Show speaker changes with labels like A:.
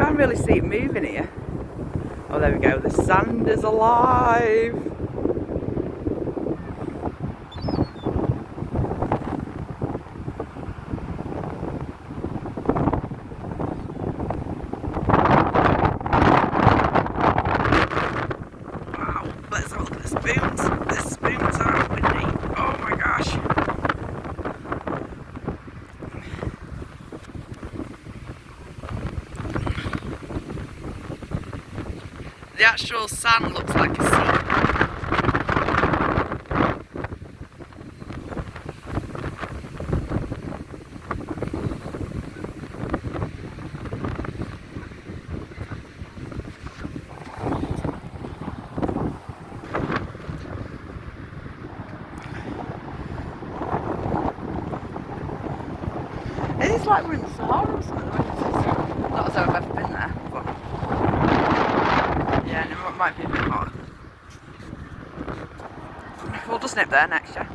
A: can't really see it moving here. Oh, there we go. The sand is alive. Wow, let's have a look at the spoons. The spoons are windy. Oh my gosh. The actual sand looks like a sea. It's like we're in the Sahara or something. Not as though I've ever been there, but yeah, and it might be a bit hot. We'll just nip there next, yeah.